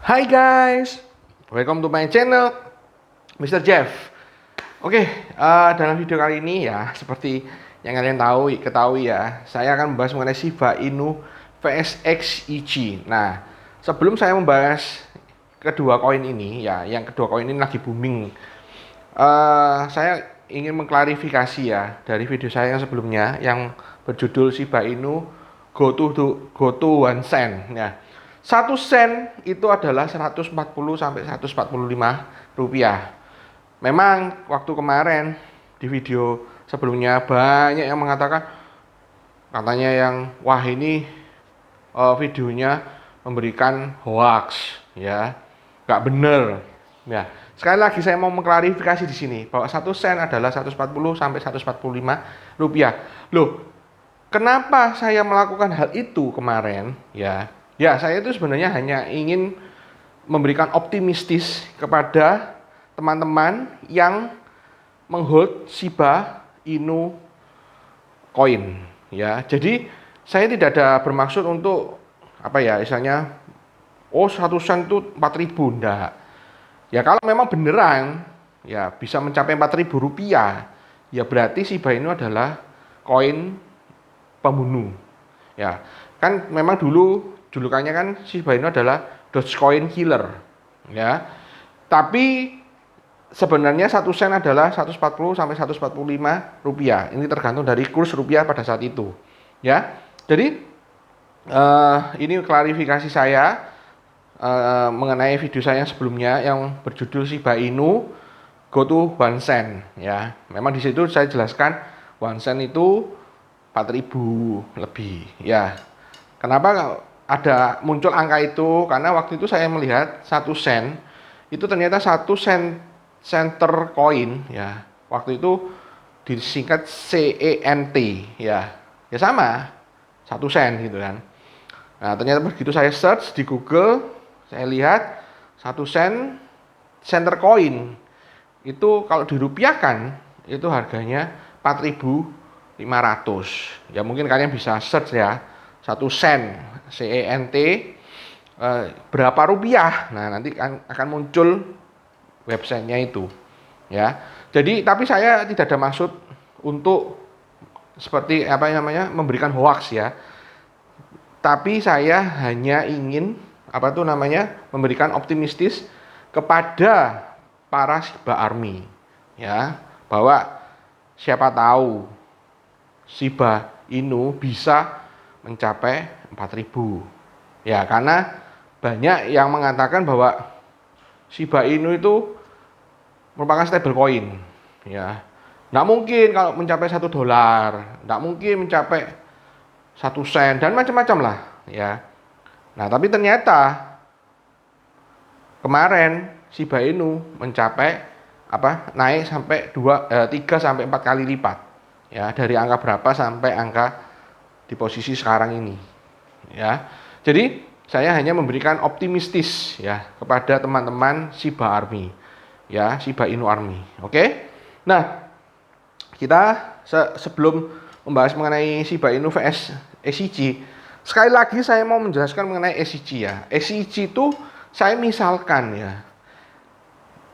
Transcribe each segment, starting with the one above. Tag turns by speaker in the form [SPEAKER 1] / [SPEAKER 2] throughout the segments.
[SPEAKER 1] Hai guys, welcome to my channel, Mr. Jeff. Dalam video kali ini ya, seperti yang kalian ketahui ya, saya akan membahas mengenai Shiba Inu vs XEG. Nah, sebelum saya membahas kedua koin ini ya, yang kedua koin ini lagi booming. Saya ingin mengklarifikasi ya dari video saya yang sebelumnya yang berjudul Shiba Inu go to 1 sen ya. 1 sen itu adalah 140 sampai 145 rupiah. Memang waktu kemarin di video sebelumnya banyak yang mengatakan katanya yang wah ini videonya memberikan hoax ya, nggak bener ya. Sekali lagi saya mau mengklarifikasi di sini bahwa 1 sen adalah 140 sampai 145 rupiah. Loh, kenapa saya melakukan hal itu kemarin ya? Ya, saya itu sebenarnya hanya ingin memberikan optimistis kepada teman-teman yang menghold Shiba Inu coin ya. Jadi saya tidak ada bermaksud untuk apa ya, misalnya 1 sen itu 4.000, enggak. Ya kalau memang beneran ya bisa mencapai 4.000 rupiah, ya berarti Shiba Inu adalah koin pembunuh. Ya, kan memang dulu julukannya kan Shiba Inu adalah Dogecoin Killer ya. Tapi sebenarnya 1 sen adalah 140 sampai 145 rupiah. Ini tergantung dari kurs rupiah pada saat itu ya. Jadi ini klarifikasi saya mengenai video saya sebelumnya yang berjudul Shiba Inu go to 1 sen ya. Memang di situ saya jelaskan 1 sen itu 4.000 lebih ya. Kenapa ada muncul angka itu? Karena waktu itu saya melihat 1 sen itu ternyata 1 center coin ya. Waktu itu disingkat CENT ya. Ya sama 1 sen gitu kan. Nah, ternyata begitu saya search di Google, saya lihat 1 sen center coin itu kalau dirupiahkan itu harganya 4.500. Ya mungkin kalian bisa search ya. 1 sen CENT berapa rupiah. Nah, nanti akan muncul websitenya itu ya. Jadi tapi saya tidak ada maksud untuk seperti apa namanya memberikan hoax ya. Tapi saya hanya ingin memberikan optimistis kepada para Shiba Army ya, bahwa siapa tahu Shiba Inu bisa mencapai 4.000 ya, karena banyak yang mengatakan bahwa Shiba Inu itu merupakan stable coin ya. Nggak mungkin kalau mencapai $1, nggak mungkin mencapai 1 sen dan macam-macam lah ya. Nah tapi ternyata kemarin Shiba Inu mencapai naik sampai 3 sampai 4 kali lipat ya, dari angka berapa sampai angka di posisi sekarang ini ya. Jadi saya hanya memberikan optimistis ya kepada teman-teman Shiba Army ya, Shiba Inu Army. Oke. Nah, kita sebelum membahas mengenai Shiba Inu vs XEG, sekali lagi saya mau menjelaskan mengenai XEG ya. XEG itu saya misalkan ya,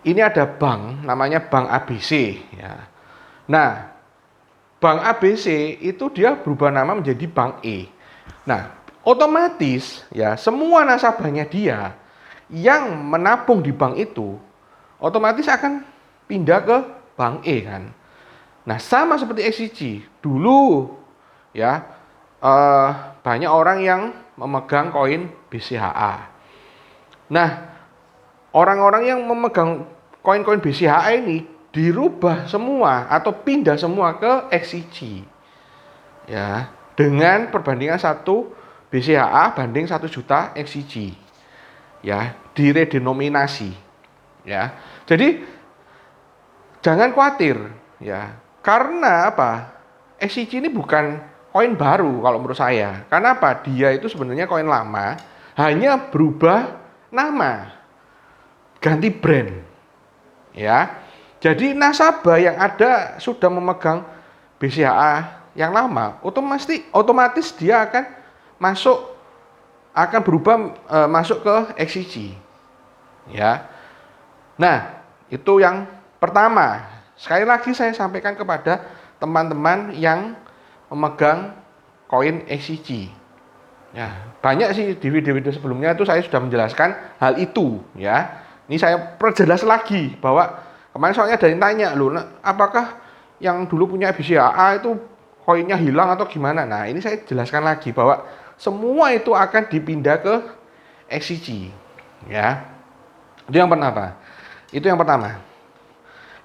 [SPEAKER 1] ini ada bank namanya Bank ABC ya. Nah, Bank ABC itu dia berubah nama menjadi Bank E. Nah, otomatis ya semua nasabahnya dia yang menabung di bank itu otomatis akan pindah ke Bank E kan. Nah, sama seperti XCG dulu ya, banyak orang yang memegang koin BCHA. Nah, orang-orang yang memegang koin-koin BCHA ini dirubah semua atau pindah semua ke XCG ya, dengan perbandingan 1 BCHA banding 1 juta XCG ya, diredenominasi ya. Jadi jangan khawatir ya, karena apa, XCG ini bukan koin baru kalau menurut saya. Karena apa, dia itu sebenarnya koin lama, hanya berubah nama, ganti brand ya. Jadi nasabah yang ada sudah memegang BCHA yang lama, otomatis dia akan berubah masuk ke XCG ya. Nah, itu yang pertama. Sekali lagi saya sampaikan kepada teman-teman yang memegang koin XCG. Ya, banyak sih di video-video sebelumnya itu saya sudah menjelaskan hal itu, ya. Ini saya perjelas lagi bahwa kemarin soalnya ada yang tanya, loh, apakah yang dulu punya BCAA itu koinnya hilang atau gimana? Nah, ini saya jelaskan lagi bahwa semua itu akan dipindah ke XCG, ya. Itu yang pertama. Itu yang pertama.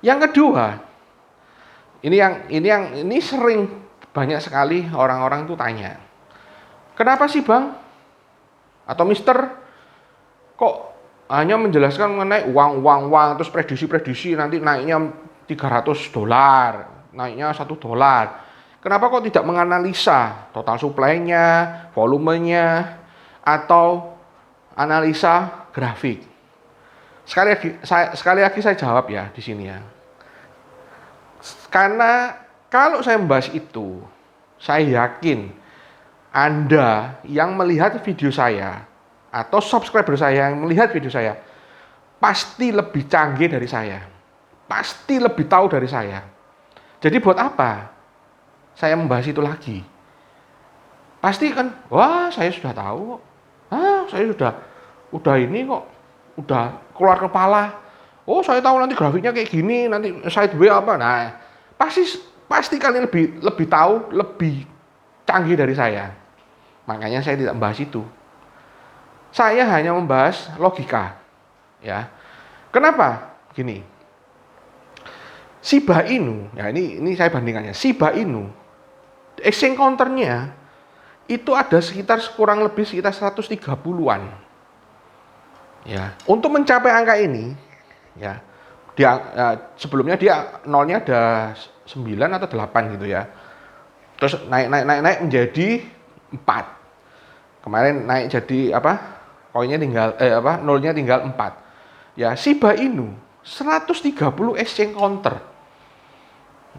[SPEAKER 1] Yang kedua, ini sering banyak sekali orang-orang itu tanya, kenapa sih Bang atau Mister kok hanya menjelaskan mengenai uang terus prediksi nanti naiknya $300, naiknya $1. Kenapa kok tidak menganalisa total supply-nya, volumenya, atau analisa grafik? Sekali lagi saya jawab ya di sini ya. Karena kalau saya membahas itu, saya yakin Anda yang melihat video saya atau subscriber saya yang melihat video saya pasti lebih canggih dari saya. Pasti lebih tahu dari saya. Jadi buat apa saya membahas itu lagi? Pasti kan, wah saya sudah tahu kok. Saya udah ini kok, udah keluar kepala. Oh, saya tahu nanti grafiknya kayak gini, nanti sideway apa. Nah, pasti kalian lebih tahu, lebih canggih dari saya. Makanya saya tidak membahas itu. Saya hanya membahas logika, ya. Kenapa? Gini. Shiba Inu, ya ini saya bandingkannya. Shiba Inu, exchange counternya itu ada kurang lebih sekitar 130-an. Ya, untuk mencapai angka ini, ya, sebelumnya dia nolnya ada 9 atau 8 gitu ya. Terus naik menjadi 4. Kemarin naik jadi apa? Koinnya tinggal nolnya tinggal 4. Ya, Shiba Inu 130 exchange counter.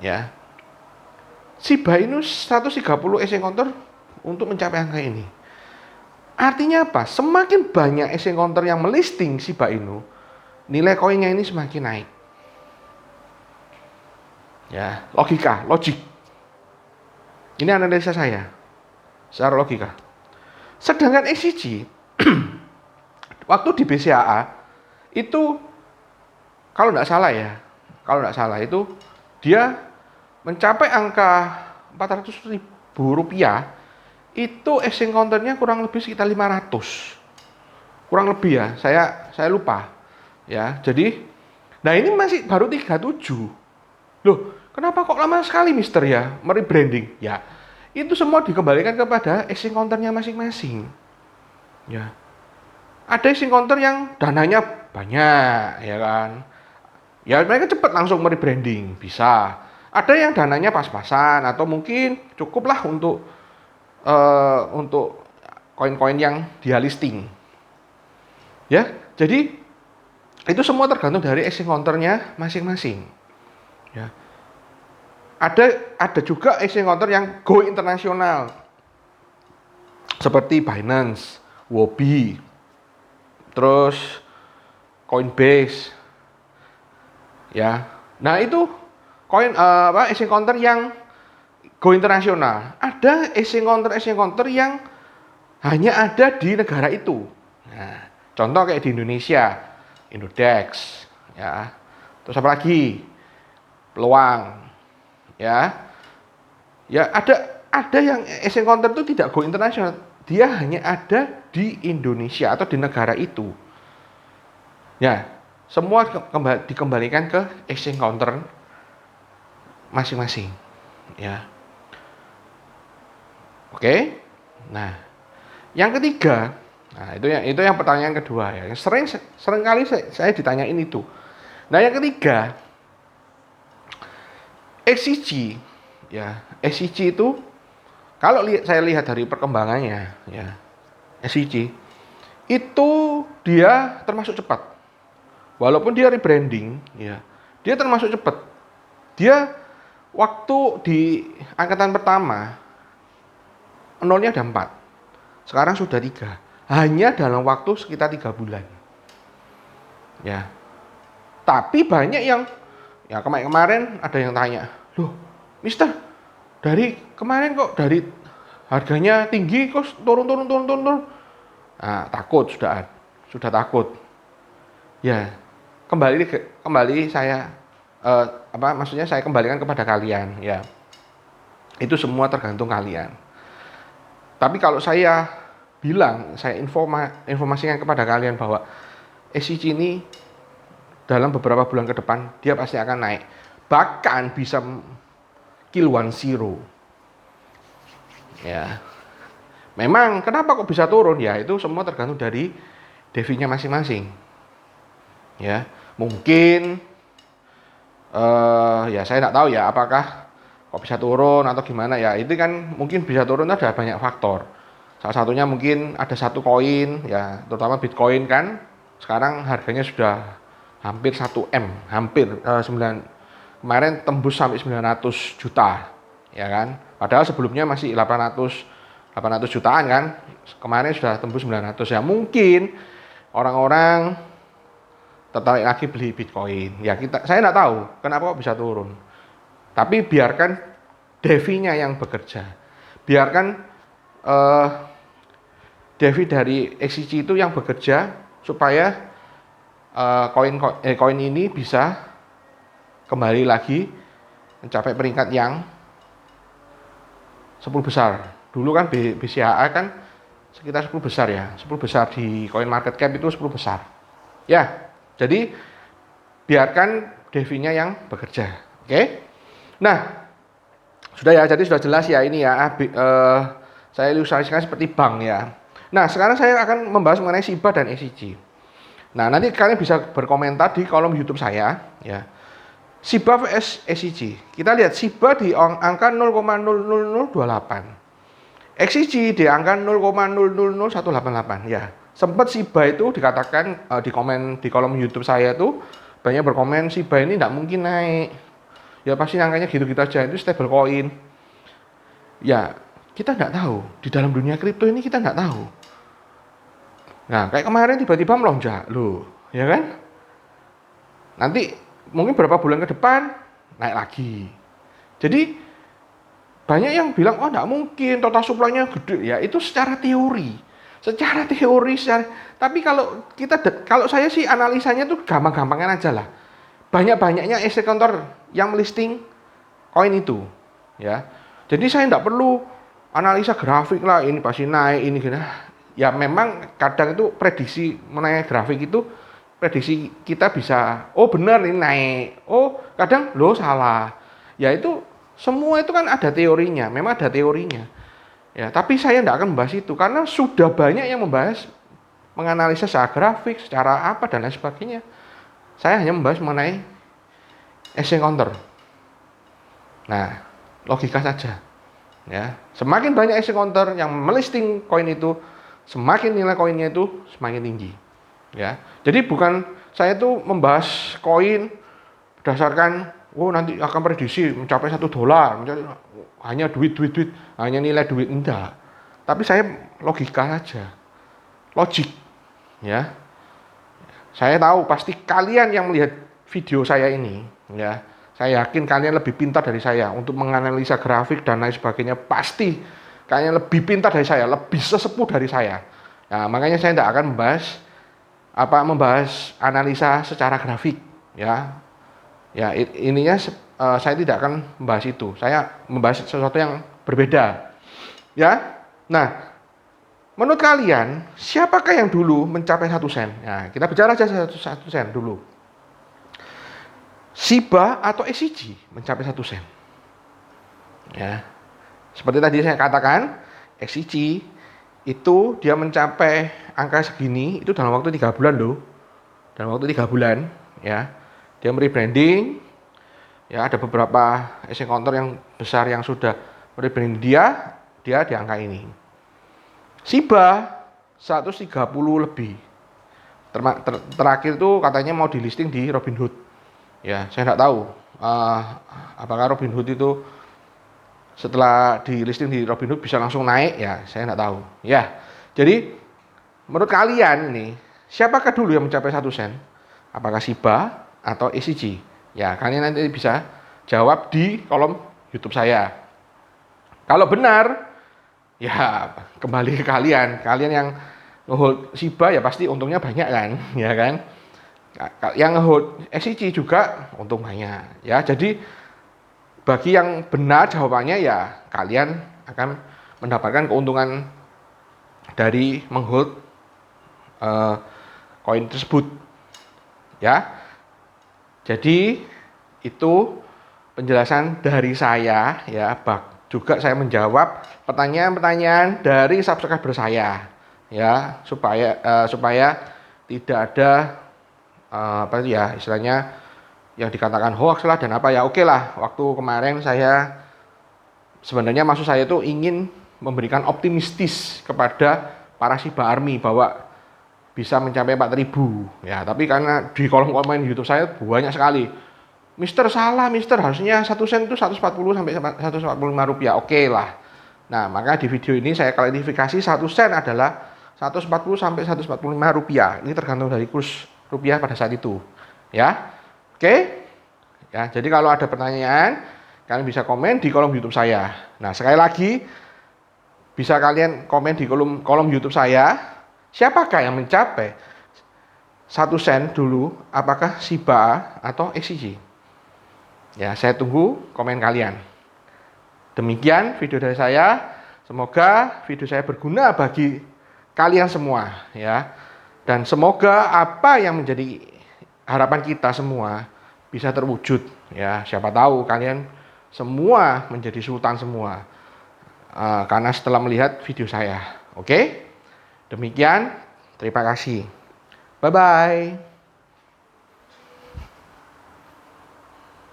[SPEAKER 1] Ya. Shiba Inu 130 exchange counter untuk mencapai angka ini. Artinya apa? Semakin banyak exchange counter yang melisting Shiba Inu, nilai koinnya ini semakin naik. Ya, logik. Ini analisa saya secara logika. Sedangkan XCG waktu di BCAA itu kalau nggak salah itu dia mencapai angka 400.000 rupiah, itu exchange counternya kurang lebih sekitar 500. Kurang lebih ya, saya lupa. Ya, jadi nah ini masih baru 37. Loh, kenapa kok lama sekali Mister ya merebranding? Ya, itu semua dikembalikan kepada exchange counternya masing-masing. Ya. Ada exchange counter yang dananya banyak, ya kan? Ya mereka cepat langsung merebranding, bisa. Ada yang dananya pas-pasan atau mungkin cukuplah untuk koin-koin yang dia listing. Ya, jadi itu semua tergantung dari exchange counternya masing-masing. Ya. Ada juga exchange counter yang go internasional, seperti Binance, Huobi, terus Coinbase. Ya. Nah, itu exchange counter yang go internasional. Ada exchange counter yang hanya ada di negara itu. Nah, contoh kayak di Indonesia, Indodex, ya. Terus apa lagi? Peluang. Ya. Ya, ada yang exchange counter itu tidak go internasional. Dia hanya ada di Indonesia atau di negara itu. Ya, semua dikembalikan ke exchange counter masing-masing. Ya. Oke. Nah, yang ketiga, nah itu yang pertanyaan kedua ya. Sering kali saya ditanyain itu. Nah, yang ketiga, XCG ya. XCG itu kalau saya lihat dari perkembangannya ya. XCG itu dia termasuk cepat. Walaupun dia rebranding ya, dia termasuk cepat. Dia waktu di angkatan pertama nolnya ada 4. Sekarang sudah 3. Hanya dalam waktu sekitar 3 bulan. Ya. Tapi banyak yang ya kemarin ada yang tanya, "Loh, Mister, dari kemarin kok dari harganya tinggi kok turun." Nah, takut sudah takut. Ya, kembali saya maksudnya saya kembalikan kepada kalian ya. Itu semua tergantung kalian. Tapi kalau saya bilang, saya informasikan kepada kalian bahwa SCC ini dalam beberapa bulan ke depan dia pasti akan naik. Bahkan bisa kill 10. Ya. Memang kenapa kok bisa turun? Ya itu semua tergantung dari devinya masing-masing. Ya, mungkin ya saya tidak tahu ya apakah kok bisa turun atau gimana ya. Itu kan mungkin bisa turun ada banyak faktor. Salah satunya mungkin ada satu koin ya, terutama Bitcoin kan sekarang harganya sudah hampir 1 M, hampir 9 kemarin tembus sampai 900 juta ya kan. Padahal sebelumnya masih 800 jutaan kan. Kemarin sudah tembus 900 ya. Mungkin orang-orang tertarik lagi beli Bitcoin. Ya saya tidak tahu kenapa kok bisa turun. Tapi biarkan devinya yang bekerja. Biarkan devi dari XCC itu yang bekerja supaya koin ini bisa kembali lagi mencapai peringkat yang 10 besar. Dulu kan BCAA kan sekitar 10 besar ya. 10 besar di coin market cap itu 10 besar. Ya, jadi biarkan devinya yang bekerja. Oke. Nah, sudah ya, jadi sudah jelas ya ini ya. Saya ilustrasikan seperti bank ya. Nah, sekarang saya akan membahas mengenai SHIBA dan SCC. Nah, nanti kalian bisa berkomentar di kolom YouTube saya ya. SHIBA vs SCC. Kita lihat SHIBA di angka 0,00028. XCC di angka 0,000188 ya. Sempat SHIBA itu dikatakan di kolom YouTube saya itu banyak berkomen SHIBA ini tidak mungkin naik. Ya pasti angkanya gitu-gitu aja, itu stable coin. Ya, kita tidak tahu. Di dalam dunia kripto ini kita tidak tahu. Nah, kayak kemarin tiba-tiba melonjak, loh, ya kan? Nanti mungkin beberapa bulan ke depan naik lagi. Jadi banyak yang bilang, oh enggak mungkin, total supply-nya gede. Ya itu secara teori. Tapi kalau saya sih analisanya tuh gampang-gampangan aja lah. Banyak-banyaknya eksekutor yang melisting koin itu. Ya. Jadi saya enggak perlu analisa grafik lah, ini pasti naik, ini gini. Ya memang kadang itu prediksi mengenai grafik itu, prediksi kita bisa, oh benar ini naik. Oh kadang, loh salah. Ya itu semua itu kan ada teorinya, memang ada teorinya. Ya, tapi saya tidak akan membahas itu karena sudah banyak yang membahas menganalisa secara grafik, secara apa dan lain sebagainya. Saya hanya membahas mengenai exchange counter. Nah, logika saja. Ya, semakin banyak exchange counter yang melisting koin itu, semakin nilai koinnya itu semakin tinggi. Ya, jadi bukan saya itu membahas koin berdasarkan nanti akan prediksi mencapai $1, hanya duit, hanya nilai duit, enggak. Tapi saya logika saja, logik, ya. Saya tahu pasti kalian yang melihat video saya ini, ya, saya yakin kalian lebih pintar dari saya untuk menganalisa grafik dan lain sebagainya. Pasti kalian lebih pintar dari saya, lebih sesepuh dari saya. Nah, makanya saya tidak akan membahas analisa secara grafik, ya. Ya, ininya saya tidak akan membahas itu. Saya membahas sesuatu yang berbeda. Ya. Nah, menurut kalian siapakah yang dulu mencapai 1 sen? Nah, kita bicara aja 1 sen dulu. SHIBA atau SCC mencapai 1 sen. Ya. Seperti tadi saya katakan, SCC itu dia mencapai angka segini itu dalam waktu 3 bulan loh. Dalam waktu 3 bulan, ya. Dia rebranding. Ya, ada beberapa exchange counter yang besar yang sudah rebranding dia di angka ini. SHIBA 130 lebih. Terakhir itu katanya mau di listing di Robinhood. Ya, saya tidak tahu apakah Robinhood itu setelah di listing di Robinhood bisa langsung naik, ya saya tidak tahu. Ya, jadi menurut kalian ini siapakah dulu yang mencapai 1 sen? apakah Shiba atau SCG. Ya, kalian nanti bisa jawab di kolom YouTube saya. Kalau benar, ya kembali ke kalian. Kalian yang ngehold Shiba ya pasti untungnya banyak kan, ya kan? Yang ngehold SCG juga untung banyak. Ya, jadi bagi yang benar jawabannya ya kalian akan mendapatkan keuntungan dari menghold koin tersebut. Ya, jadi itu penjelasan dari saya ya. Juga saya menjawab pertanyaan-pertanyaan dari subscriber saya ya, supaya tidak ada apa ya istilahnya yang dikatakan hoax lah dan apa ya. Oke lah, waktu kemarin saya sebenarnya maksud saya itu ingin memberikan optimistis kepada para Shiba Army bahwa bisa mencapai 4.000 ya, tapi karena di kolom komen YouTube saya banyak sekali, Mister salah, Mister harusnya 1 sen itu 140 sampai 145 rupiah. Oke lah. Nah, maka di video ini saya klarifikasi 1 sen adalah 140 sampai 145 rupiah. Ini tergantung dari kurs rupiah pada saat itu. Ya. Oke. Ya, jadi kalau ada pertanyaan, kalian bisa komen di kolom YouTube saya. Nah, sekali lagi bisa kalian komen di kolom YouTube saya. Siapakah yang mencapai 1 sen dulu, apakah Shiba atau SCG? Ya, saya tunggu komen kalian. Demikian video dari saya. Semoga video saya berguna bagi kalian semua ya. Dan semoga apa yang menjadi harapan kita semua bisa terwujud ya. Siapa tahu kalian semua menjadi sultan semua. Karena setelah melihat video saya. Oke? Demikian, terima kasih. Bye-bye.